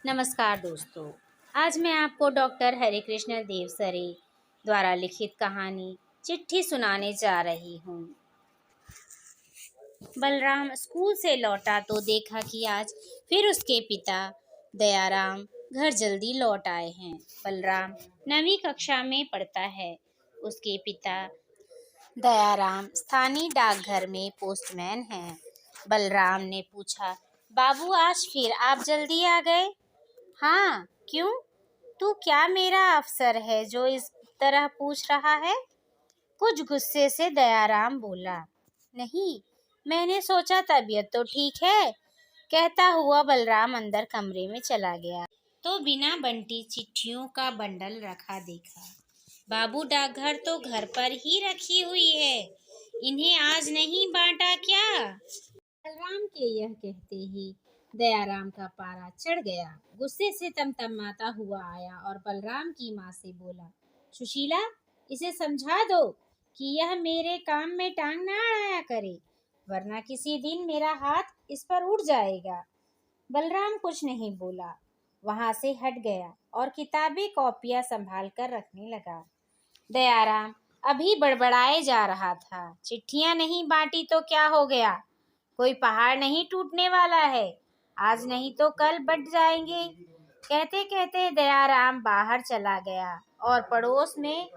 नमस्कार दोस्तों, आज मैं आपको डॉक्टर हरिकृष्ण देवसरे द्वारा लिखित कहानी चिट्ठी सुनाने जा रही हूँ। बलराम स्कूल से लौटा तो देखा कि आज फिर उसके पिता दयाराम घर जल्दी लौट आए हैं। बलराम 9वीं कक्षा में पढ़ता है। उसके पिता दयाराम स्थानीय डाकघर में पोस्टमैन हैं। बलराम ने पूछा, बाबू आज फिर आप जल्दी आ गए? हाँ, क्यों? तू क्या मेरा अफसर है जो इस तरह पूछ रहा है? कुछ गुस्से से दयाराम बोला। नहीं, मैंने सोचा तबीयत तो ठीक है, कहता हुआ बलराम अंदर कमरे में चला गया तो बिना बंटी चिट्ठियों का बंडल रखा देखा। बाबू डाकघर तो घर पर ही रखी हुई है, इन्हें आज नहीं बांटा क्या? बलराम के यह कहते ही दयाराम का पारा चढ़ गया। गुस्से से तमतमाता हुआ आया और बलराम की माँ से बोला, सुशीला, इसे समझा दो कि यह मेरे काम में टांग ना अड़ाया करे, वरना किसी दिन मेरा हाथ इस पर उठ जाएगा। बलराम कुछ नहीं बोला, वहां से हट गया और किताबें कॉपियां संभाल कर रखने लगा। दयाराम अभी बड़बड़ाए जा रहा था। चिट्ठियां नहीं बांटी तो क्या हो गया? कोई पहाड़ नहीं टूटने वाला है, आज नहीं तो कल बट जाएंगे। कहते कहते दयाराम बाहर चला गया और पड़ोस में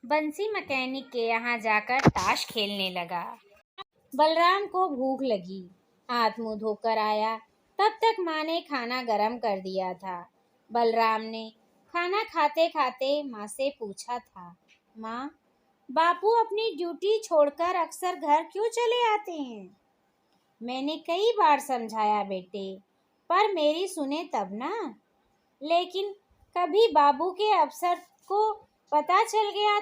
बंसी मैकेनिक के यहाँ जाकर ताश खेलने लगा। बलराम को भूख लगी, हाथ मुंह धोकर आया, तब तक माँ ने खाना गरम कर दिया था। बलराम ने खाना खाते खाते माँ से पूछा था, माँ, बापू अपनी ड्यूटी छोड़कर अक्सर घर क्यों चले आते हैं? मैंने कई बार समझाया बेटे, पर मेरी सुने तब ना। लेकिन कभी बाबू के अफसर को पता चल गया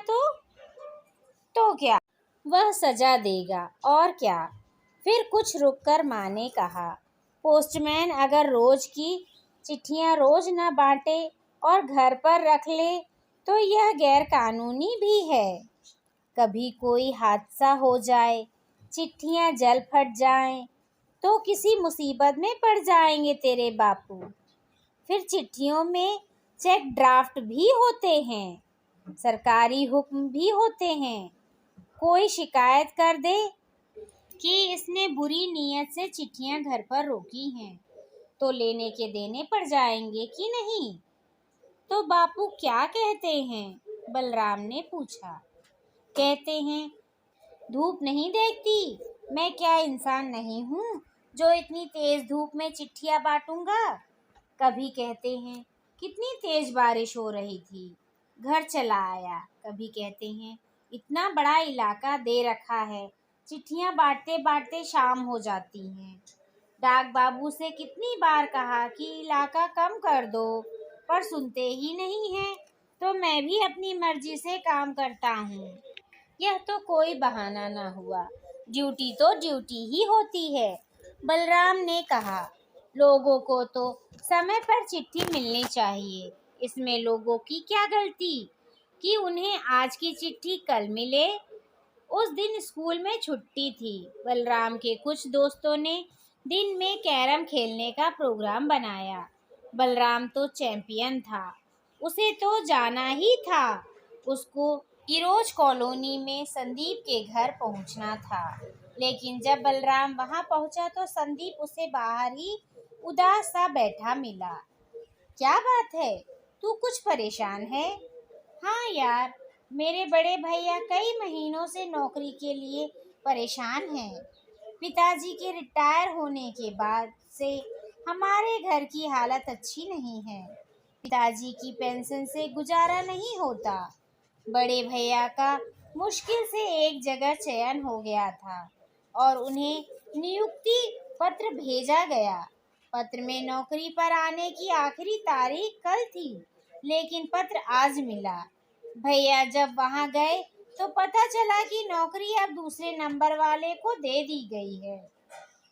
तो क्या? वह सजा देगा और क्या। फिर कुछ रुककर माँ ने कहा, पोस्टमैन अगर रोज की चिट्ठियाँ रोज न बांटे और घर पर रख ले तो यह गैर कानूनी भी है। कभी कोई हादसा हो जाए, चिट्ठियाँ जल फट जाएं, तो किसी मुसीबत में पड़ जाएंगे तेरे बापू। फिर चिट्ठियों में चेक ड्राफ्ट भी होते हैं, सरकारी हुक्म भी होते हैं। कोई शिकायत कर दे कि इसने बुरी नीयत से चिट्ठियाँ घर पर रोकी हैं, तो लेने के देने पड़ जाएंगे कि नहीं? तो बापू क्या कहते हैं? बलराम ने पूछा। कहते हैं, धूप नहीं देखती, मैं क्या इंसान नहीं हूँ जो इतनी तेज धूप में चिट्ठियाँ बांटूंगा। कभी कहते हैं, कितनी तेज बारिश हो रही थी, घर चला आया। कभी कहते हैं, इतना बड़ा इलाका दे रखा है, चिट्ठियाँ बांटते बांटते शाम हो जाती हैं। डाक बाबू से कितनी बार कहा कि इलाका कम कर दो, पर सुनते ही नहीं हैं, तो मैं भी अपनी मर्जी से काम करता हूँ। यह तो कोई बहाना ना हुआ, ड्यूटी तो ड्यूटी ही होती है। बलराम ने कहा, लोगों को तो समय पर चिट्ठी मिलनी चाहिए, इसमें लोगों की क्या गलती कि उन्हें आज की चिट्ठी कल मिले। उस दिन स्कूल में छुट्टी थी। बलराम के कुछ दोस्तों ने दिन में कैरम खेलने का प्रोग्राम बनाया। बलराम तो चैंपियन था, उसे तो जाना ही था। उसको इरोज कॉलोनी में संदीप के घर पहुंचना था, लेकिन जब बलराम वहां पहुंचा तो संदीप उसे बाहर ही उदास सा बैठा मिला। क्या बात है, तू कुछ परेशान है? हाँ यार, मेरे बड़े भैया कई महीनों से नौकरी के लिए परेशान हैं। पिताजी के रिटायर होने के बाद से हमारे घर की हालत अच्छी नहीं है। पिताजी की पेंशन से गुजारा नहीं होता। बड़े भैया का मुश्किल से एक जगह चयन हो गया था और उन्हें नियुक्ति पत्र भेजा गया। पत्र में नौकरी पर आने की आखिरी तारीख कल थी, लेकिन पत्र आज मिला। भैया जब वहां गए तो पता चला कि नौकरी अब दूसरे नंबर वाले को दे दी गई है।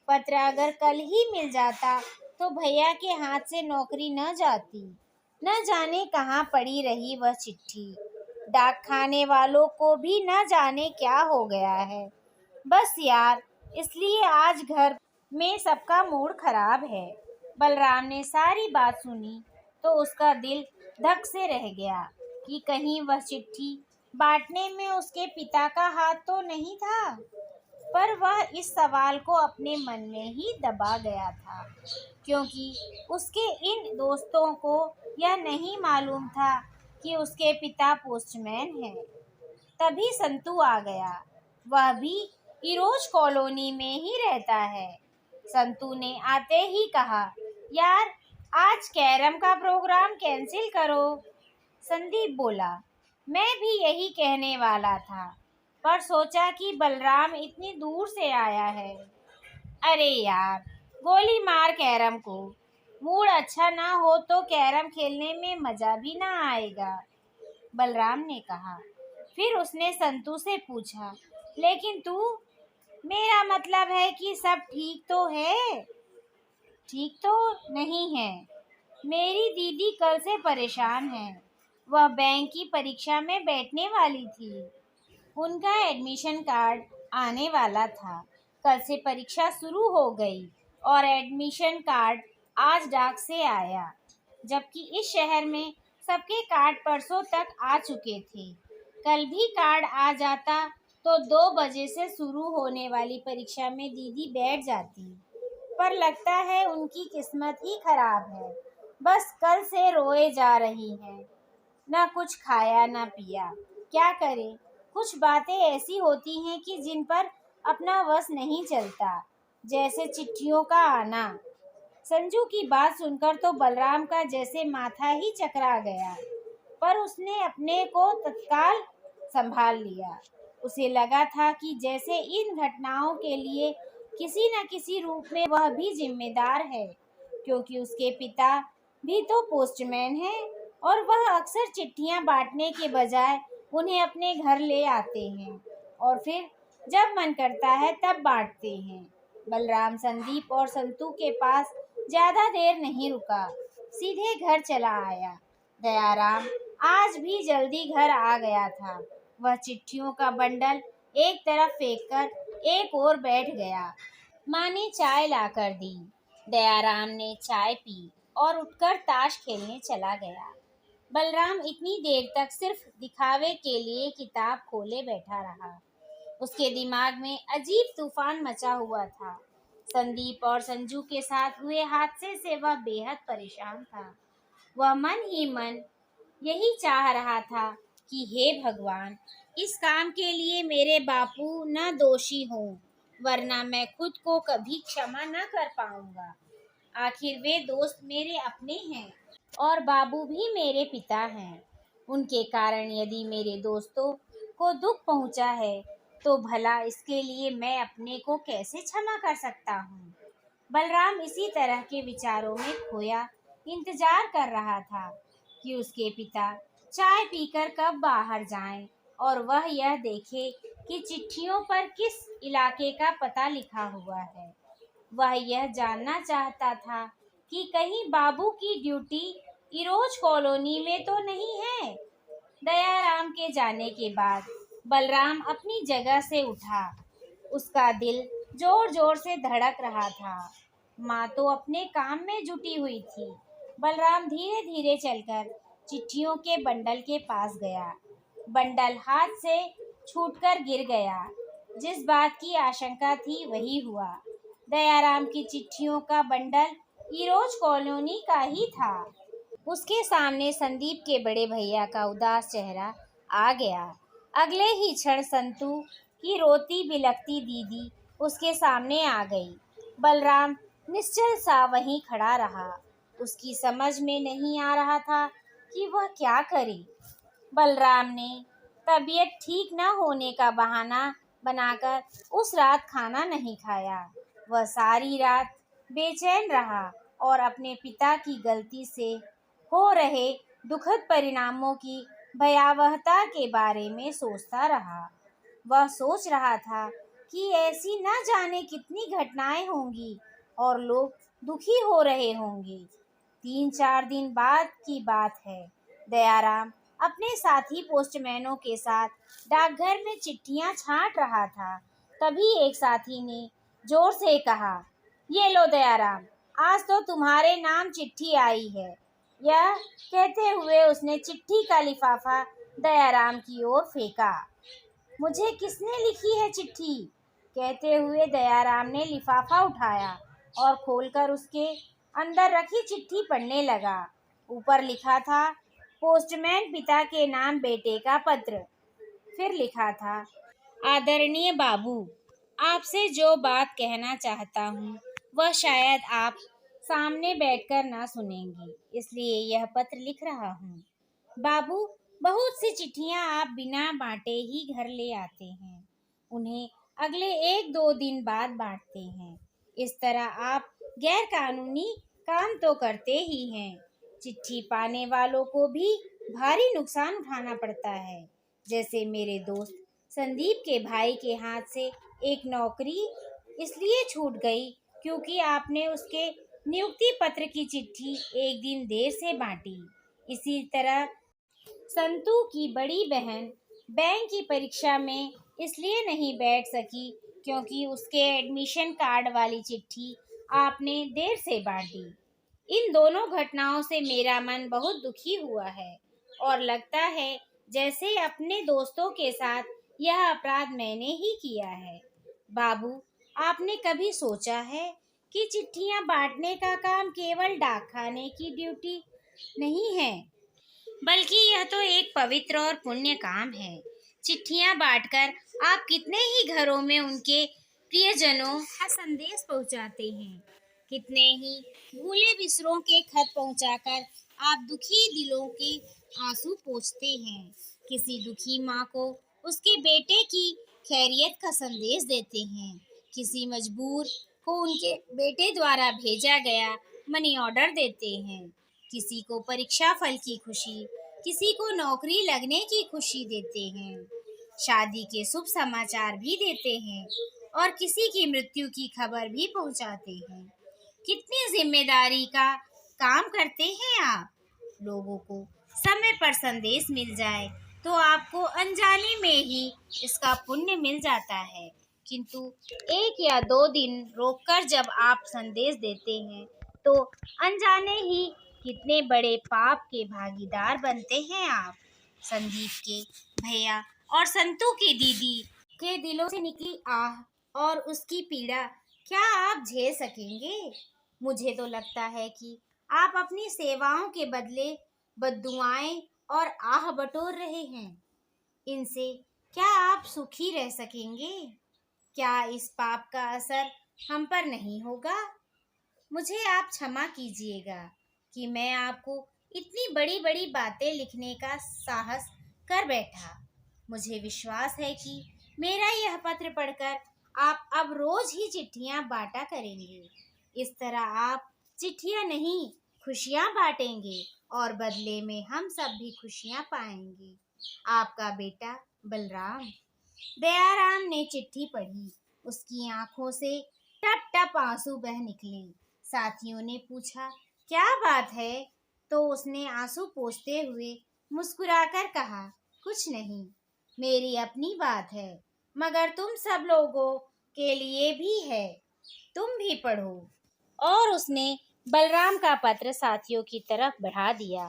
पत्र अगर कल ही मिल जाता तो भैया के हाथ से नौकरी न जाती। न जाने कहाँ पड़ी रही वह चिट्ठी। डाक खाने वालों को भी न जाने क्या हो गया है। बस यार, इसलिए आज घर में सबका मूड खराब है। बलराम ने सारी बात सुनी तो उसका दिल धक से रह गया कि कहीं वह चिट्ठी बांटने में उसके पिता का हाथ तो नहीं था। पर वह इस सवाल को अपने मन में ही दबा गया था, क्योंकि उसके इन दोस्तों को यह नहीं मालूम था कि उसके पिता पोस्टमैन हैं। तभी संतू आ गया। वह भी इरोज कॉलोनी में ही रहता है। संतू ने आते ही कहा, यार, आज कैरम का प्रोग्राम कैंसिल करो। संदीप बोला, मैं भी यही कहने वाला था, पर सोचा कि बलराम इतनी दूर से आया है। अरे यार, गोली मार कैरम को। मूड अच्छा ना हो तो कैरम खेलने में मजा भी ना आएगा, बलराम ने कहा। फिर उसने संतू से पूछा, लेकिन तू? मेरा मतलब है कि सब ठीक तो है? ठीक तो नहीं है। मेरी दीदी कल से परेशान है। वह बैंक की परीक्षा में बैठने वाली थी। उनका एडमिशन कार्ड आने वाला था। कल से परीक्षा शुरू हो गई और एडमिशन कार्ड आज डाक से आया, जबकि इस शहर में सबके कार्ड परसों तक आ चुके थे। कल भी कार्ड आ जाता तो 2 बजे से शुरू होने वाली परीक्षा में दीदी बैठ जाती। पर लगता है उनकी किस्मत ही खराब है। बस कल से रोए जा रही हैं। ना कुछ खाया ना पिया। क्या करे, कुछ बातें ऐसी होती हैं कि जिन पर अपना वश नहीं चलता, जैसे चिट्ठियों का आना। संजू की बात सुनकर तो बलराम का जैसे माथा ही चकरा गया, पर उसने अपने को तत्काल संभाल लिया। उसे लगा था कि जैसे इन घटनाओं के लिए किसी न किसी रूप में वह भी जिम्मेदार है, क्योंकि उसके पिता भी तो पोस्टमैन हैं और वह अक्सर चिट्ठियां बांटने के बजाय उन्हें अपने घर ले आते हैं और फिर जब मन करता है तब बांटते हैं। बलराम संदीप और संतू के पास ज्यादा देर नहीं रुका, सीधे घर चला आया। दयाराम आज भी जल्दी घर आ गया था। वह चिट्ठियों का बंडल एक तरफ फेंककर एक ओर बैठ गया। माँ ने चाय लाकर दी। दयाराम ने चाय पी और उठकर ताश खेलने चला गया। बलराम इतनी देर तक सिर्फ दिखावे के लिए किताब खोले बैठा रहा। उसके दिमाग में अजीब तूफान मचा हुआ था। संदीप और संजू के साथ हुए हादसे से वह बेहद परेशान था। वह मन ही मन यही चाह रहा था कि हे भगवान, इस काम के लिए मेरे बापू न दोषी हों, वरना मैं खुद को कभी क्षमा न कर पाऊंगा। आखिर वे दोस्त मेरे अपने हैं और बाबू भी मेरे पिता हैं। उनके कारण यदि मेरे दोस्तों को दुख पहुंचा है तो भला इसके लिए मैं अपने को कैसे क्षमा कर सकता हूँ। बलराम इसी तरह के विचारों में खोया इंतजार कर रहा था कि उसके पिता चाय पीकर कब बाहर जाएं और वह यह देखे कि चिट्ठियों पर किस इलाके का पता लिखा हुआ है। वह यह जानना चाहता था कि कहीं बाबू की ड्यूटी इरोज कॉलोनी में तो नहीं है। दयाराम के जाने के बाद बलराम अपनी जगह से उठा। उसका दिल जोर जोर से धड़क रहा था। माँ तो अपने काम में जुटी हुई थी। बलराम धीरे धीरे चलकर चिट्ठियों के बंडल के पास गया। बंडल हाथ से छूटकर गिर गया। जिस बात की आशंका थी वही हुआ। दयाराम की चिट्ठियों का बंडल इरोज कॉलोनी का ही था। उसके सामने संदीप के बड़े भैया का उदास चेहरा आ गया। अगले ही क्षण संतू की रोती बिलखती दीदी उसके सामने आ गई। बलराम निश्चल सा वहीं खड़ा रहा। उसकी समझ में नहीं आ रहा था कि वह क्या करे। बलराम ने तबीयत ठीक न होने का बहाना बनाकर उस रात खाना नहीं खाया। वह सारी रात बेचैन रहा और अपने पिता की गलती से हो रहे दुखद परिणामों की भयावहता के बारे में सोचता रहा। वह सोच रहा था कि ऐसी न जाने कितनी घटनाएं होंगी और लोग दुखी हो रहे होंगे। 3-4 दिन बाद की बात है। दयाराम अपने साथी पोस्टमैनों के साथ डाकघर में चिट्ठियां छांट रहा था। तभी एक साथी ने जोर से कहा, ये लो दयाराम, आज तो तुम्हारे नाम चिट्ठी आई है। यह कहते हुए उसने चिट्ठी का लिफाफा दयाराम की ओर फेंका। मुझे किसने लिखी है चिट्ठी? कहते हुए दयाराम ने लिफाफा उठाया और खोलकर उसके अंदर रखी चिट्ठी पढ़ने लगा। ऊपर लिखा था, पोस्टमैन पिता के नाम बेटे का पत्र। फिर लिखा था, आदरणीय बाबू, आपसे जो बात कहना चाहता हूँ वह शायद आप सामने बैठकर ना सुनेंगे, इसलिए यह पत्र लिख रहा हूँ। बाबू, बहुत सी चिट्ठियाँ आप बिना बांटे ही घर ले आते हैं, उन्हें अगले 1-2 दिन बाद बांटते हैं। इस तरह आप गैर कानूनी काम तो करते ही हैं। चिट्ठी पाने वालों को भी भारी नुकसान उठाना पड़ता है। जैसे मेरे दोस्त संदीप के भाई के हाथ से एक नौकरी इसलिए छूट गई क्योंकि आपने उसके नियुक्ति पत्र की चिट्ठी एक दिन देर से बांटी। इसी तरह संतू की बड़ी बहन बैंक की परीक्षा में इसलिए नहीं बैठ सकी क्योंकि उसके एडमिशन कार्ड वाली चिट्ठी आपने देर से बांटी। इन दोनों घटनाओं से मेरा मन बहुत दुखी हुआ है और लगता है जैसे अपने दोस्तों के साथ यह अपराध मैंने ही किया है। बाबू, आपने कभी सोचा है कि चिट्ठियां बांटने का काम केवल डाकखाने की ड्यूटी नहीं है, बल्कि यह तो एक पवित्र और पुण्य काम है। चिट्ठियां बांटकर आप कितने ही घरों में उनके प्रियजनों का संदेश पहुंचाते हैं। कितने ही भूले बिसरों के खत पहुंचाकर आप दुखी दिलों के आंसू पोंछते हैं। किसी दुखी माँ को उसके बेटे की खैरियत का संदेश देते हैं। किसी मजबूर को उनके बेटे द्वारा भेजा गया मनी ऑर्डर देते हैं। किसी को परीक्षा फल की खुशी, किसी को नौकरी लगने की खुशी देते हैं। शादी के शुभ समाचार भी देते हैं और किसी की मृत्यु की खबर भी पहुंचाते हैं। कितनी जिम्मेदारी का काम करते हैं आप। लोगों को समय पर संदेश मिल जाए तो आपको अनजाने में ही इसका पुण्य मिल जाता है, किंतु 1 या 2 दिन रोककर जब आप संदेश देते हैं तो अनजाने ही कितने बड़े पाप के भागीदार बनते हैं आप। संदीप के भैया और संतू की दीदी के दिलों से निकली आह और उसकी पीड़ा क्या आप झेल सकेंगे? मुझे तो लगता है कि आप अपनी सेवाओं के बदले बद्दुआएं और आह बटोर रहे हैं। इनसे क्या आप सुखी रह सकेंगे? क्या इस पाप का असर हम पर नहीं होगा? मुझे आप क्षमा कीजिएगा कि मैं आपको इतनी बड़ी बड़ी बातें लिखने का साहस कर बैठा। मुझे विश्वास है कि मेरा यह पत्र पढ़कर आप अब रोज ही चिट्ठियां बांटा करेंगे। इस तरह आप चिट्ठियां नहीं, खुशियां बांटेंगे और बदले में हम सब भी खुशियां पाएंगे। आपका बेटा बलराम। दयाराम ने चिट्ठी पढ़ी। उसकी आंखों से टप टप आंसू बह निकले। साथियों ने पूछा, क्या बात है? तो उसने आंसू पोंछते हुए मुस्कुराकर कहा, कुछ नहीं, मेरी अपनी बात है, मगर तुम सब लोगों के लिए भी है, तुम भी पढ़ो। और उसने बलराम का पत्र साथियों की तरफ बढ़ा दिया।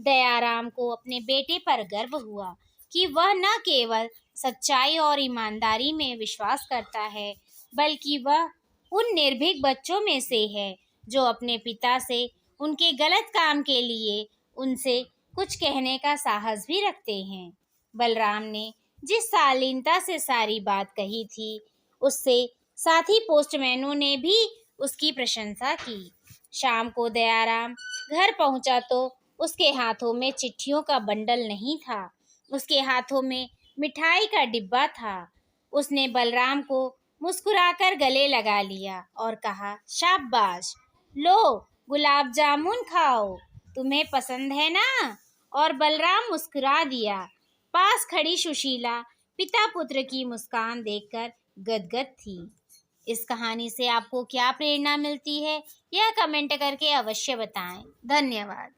दयाराम को अपने बेटे पर गर्व हुआ कि वह न केवल सच्चाई और ईमानदारी में विश्वास करता है, बल्कि वह उन निर्भीक बच्चों में से है जो अपने पिता से उनके गलत काम के लिए उनसे कुछ कहने का साहस भी रखते हैं। बलराम ने जिस शालीनता से सारी बात कही थी, उससे साथी पोस्टमैनों ने भी उसकी प्रशंसा की। शाम को दयाराम घर पहुंचा तो उसके हाथों में चिट्ठियों का बंडल नहीं था, उसके हाथों में मिठाई का डिब्बा था। उसने बलराम को मुस्कुराकर गले लगा लिया और कहा, शाबाश, लो गुलाब जामुन खाओ, तुम्हें पसंद है ना? और बलराम मुस्कुरा दिया। पास खड़ी सुशीला पिता पुत्र की मुस्कान देखकर गदगद थी। इस कहानी से आपको क्या प्रेरणा मिलती है, यह कमेंट करके अवश्य बताएं। धन्यवाद।